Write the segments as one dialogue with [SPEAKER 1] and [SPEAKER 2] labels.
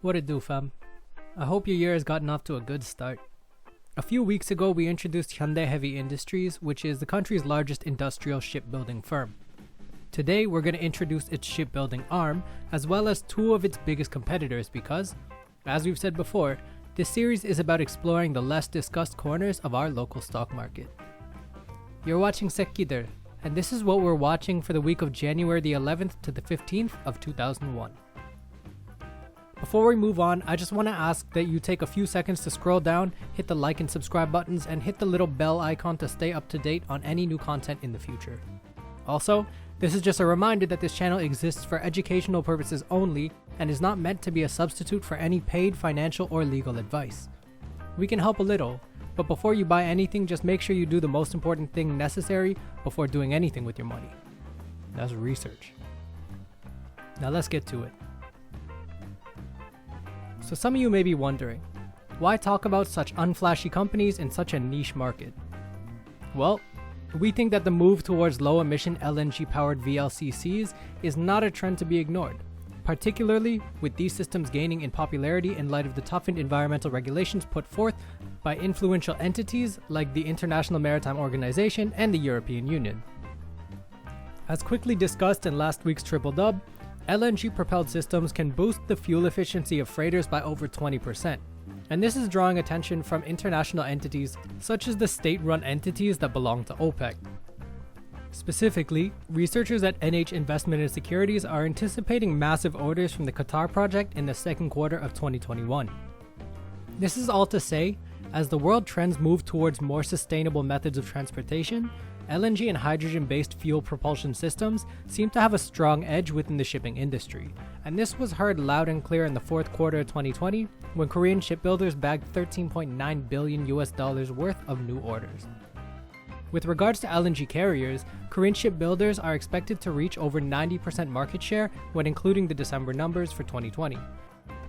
[SPEAKER 1] What it do, fam? I hope your year has gotten off to a good start. A few weeks ago, we introduced Hyundai Heavy Industries, which is the country's largest industrial shipbuilding firm. Today, we're going to introduce its shipbuilding arm, as well as two of its biggest competitors because, as we've said before, this series is about exploring the less discussed corners of our local stock market. You're watching Sekkider, and this is what we're watching for the week of January the 11th to the 15th of 2001. Before we move on, I just want to ask that you take a few seconds to scroll down, hit the like and subscribe buttons, and hit the little bell icon to stay up to date on any new content in the future. Also, this is just a reminder that this channel exists for educational purposes only and is not meant to be a substitute for any paid financial or legal advice. We can help a little, but before you buy anything, just make sure you do the most important thing necessary before doing anything with your money. That's research. Now let's get to it. So some of you may be wondering, why talk about such unflashy companies in such a niche market? Well, we think that the move towards low-emission LNG-powered VLCCs is not a trend to be ignored, particularly with these systems gaining in popularity in light of the toughened environmental regulations put forth by influential entities like the International Maritime Organization and the European Union. As quickly discussed in last week's Triple Dub, LNG-propelled systems can boost the fuel efficiency of freighters by over 20%, and this is drawing attention from international entities such as the state-run entities that belong to OPEC. Specifically, researchers at NH Investment and Securities are anticipating massive orders from the Qatar project in the second quarter of 2021. This is all to say, as the world trends move towards more sustainable methods of transportation, LNG and hydrogen-based fuel propulsion systems seem to have a strong edge within the shipping industry, and this was heard loud and clear in the fourth quarter of 2020 when Korean shipbuilders bagged $13.9 billion worth of new orders. With regards to LNG carriers, Korean shipbuilders are expected to reach over 90% market share when including the December numbers for 2020,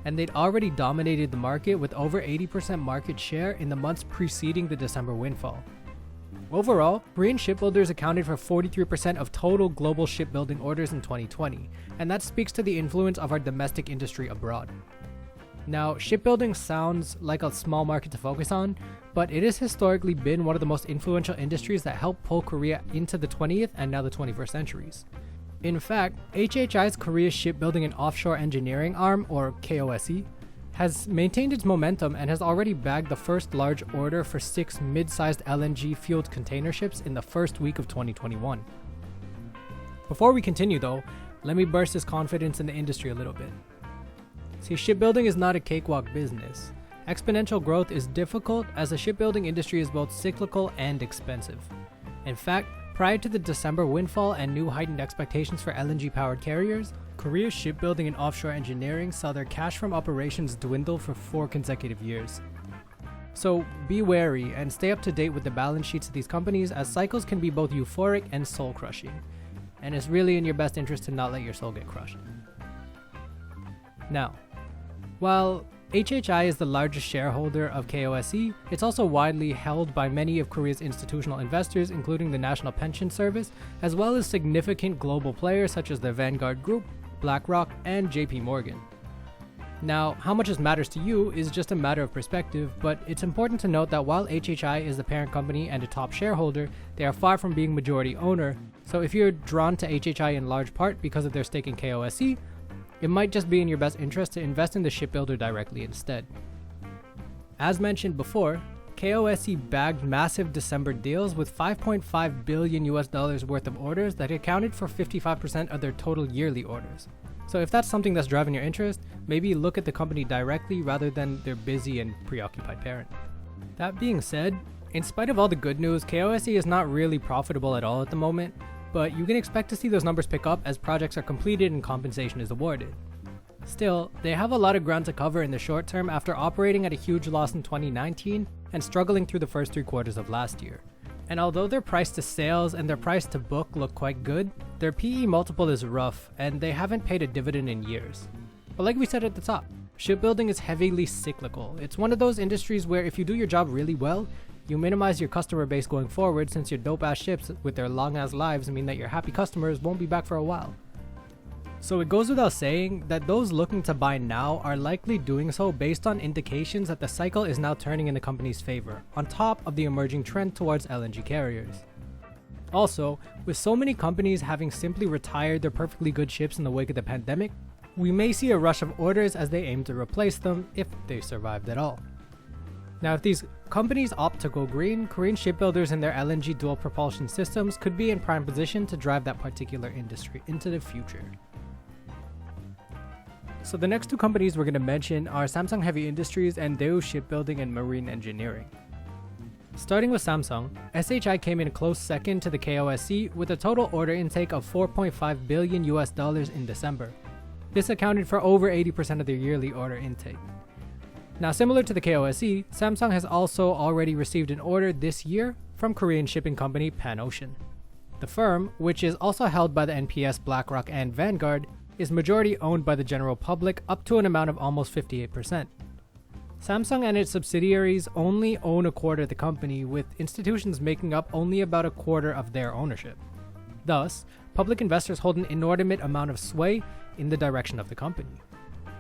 [SPEAKER 1] and they'd already dominated the market with over 80% market share in the months preceding the December windfall. Overall, Korean shipbuilders accounted for 43% of total global shipbuilding orders in 2020, and that speaks to the influence of our domestic industry abroad. Now, shipbuilding sounds like a small market to focus on, but it has historically been one of the most influential industries that helped pull Korea into the 20th and now the 21st centuries. In fact, HHI's Korea Shipbuilding and Offshore Engineering arm, or KOSC, has maintained its momentum and has already bagged the first large order for 6 mid-sized LNG-fueled container ships in the first week of 2021. Before we continue though, let me burst this confidence in the industry a little bit. See, shipbuilding is not a cakewalk business. Exponential growth is difficult as the shipbuilding industry is both cyclical and expensive. In fact, prior to the December windfall and new heightened expectations for LNG-powered carriers, Korea's shipbuilding and offshore engineering saw their cash from operations dwindle for 4 consecutive years. So be wary and stay up to date with the balance sheets of these companies, as cycles can be both euphoric and soul-crushing. And it's really in your best interest to not let your soul get crushed. Now, while HHI is the largest shareholder of KOSC, it's also widely held by many of Korea's institutional investors, including the National Pension Service, as well as significant global players such as the Vanguard Group, BlackRock, and JP Morgan. Now, how much this matters to you is just a matter of perspective, but it's important to note that while HHI is the parent company and a top shareholder, they are far from being majority owner, so if you're drawn to HHI in large part because of their stake in KOSC, it might just be in your best interest to invest in the shipbuilder directly instead. As mentioned before, KOSC bagged massive December deals with $5.5 billion worth of orders that accounted for 55% of their total yearly orders. So if that's something that's driving your interest, maybe look at the company directly rather than their busy and preoccupied parent. That being said, in spite of all the good news, KOSC is not really profitable at all at the moment, but you can expect to see those numbers pick up as projects are completed and compensation is awarded. Still, they have a lot of ground to cover in the short term after operating at a huge loss in 2019 and struggling through the first 3 quarters of last year. And although their price to sales and their price to book look quite good, their PE multiple is rough and they haven't paid a dividend in years. But like we said at the top, shipbuilding is heavily cyclical. It's one of those industries where if you do your job really well, you minimize your customer base going forward, since your dope ass ships with their long ass lives mean that your happy customers won't be back for a while. So it goes without saying that those looking to buy now are likely doing so based on indications that the cycle is now turning in the company's favor, on top of the emerging trend towards LNG carriers. Also, with so many companies having simply retired their perfectly good ships in the wake of the pandemic, we may see a rush of orders as they aim to replace them if they survived at all. Now, if these companies opt to go green, Korean shipbuilders and their LNG dual propulsion systems could be in prime position to drive that particular industry into the future. So the next two companies we're going to mention are Samsung Heavy Industries and Daewoo Shipbuilding and Marine Engineering. Starting with Samsung, SHI came in a close second to the KOSC with a total order intake of $4.5 billion in December. This accounted for over 80% of their yearly order intake. Now, similar to the KOSC, Samsung has also already received an order this year from Korean shipping company PanOcean. The firm, which is also held by the NPS, BlackRock, and Vanguard, is majority owned by the general public up to an amount of almost 58%. Samsung and its subsidiaries only own a quarter of the company, with institutions making up only about a quarter of their ownership. Thus, public investors hold an inordinate amount of sway in the direction of the company.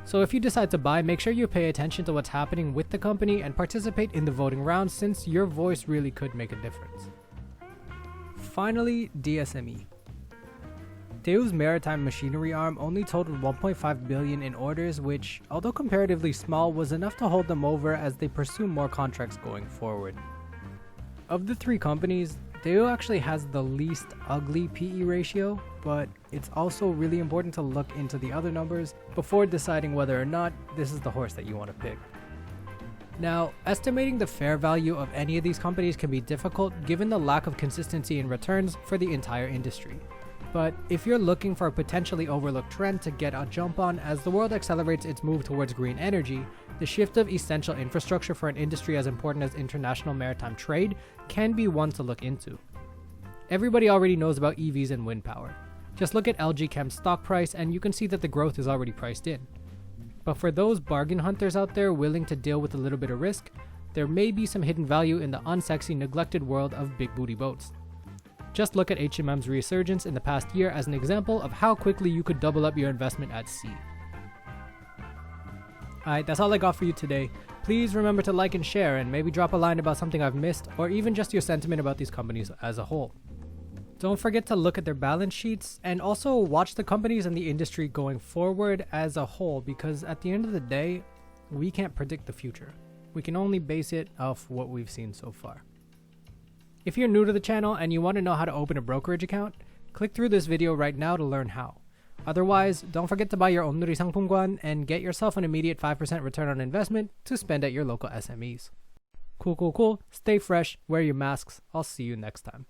[SPEAKER 1] So if you decide to buy, make sure you pay attention to what's happening with the company and participate in the voting round, since your voice really could make a difference. Finally, DSME. Daewoo's maritime machinery arm only totaled $1.5 billion in orders, which, although comparatively small, was enough to hold them over as they pursue more contracts going forward. Of the three companies, Daewoo actually has the least ugly PE ratio, but it's also really important to look into the other numbers before deciding whether or not this is the horse that you want to pick. Now, estimating the fair value of any of these companies can be difficult given the lack of consistency in returns for the entire industry. But if you're looking for a potentially overlooked trend to get a jump on as the world accelerates its move towards green energy, the shift of essential infrastructure for an industry as important as international maritime trade can be one to look into. Everybody already knows about EVs and wind power. Just look at LG Chem's stock price and you can see that the growth is already priced in. But for those bargain hunters out there willing to deal with a little bit of risk, there may be some hidden value in the unsexy, neglected world of big booty boats. Just look at HMM's resurgence in the past year as an example of how quickly you could double up your investment at sea. Alright, that's all I got for you today. Please remember to like and share, and maybe drop a line about something I've missed, or even just your sentiment about these companies as a whole. Don't forget to look at their balance sheets, and also watch the companies and the industry going forward as a whole, because at the end of the day, we can't predict the future. We can only base it off what we've seen so far. If you're new to the channel and you want to know how to open a brokerage account, click through this video right now to learn how. Otherwise, don't forget to buy your 오늘의 상품권 and get yourself an immediate 5% return on investment to spend at your local SMEs. Cool. Stay fresh, wear your masks. I'll see you next time.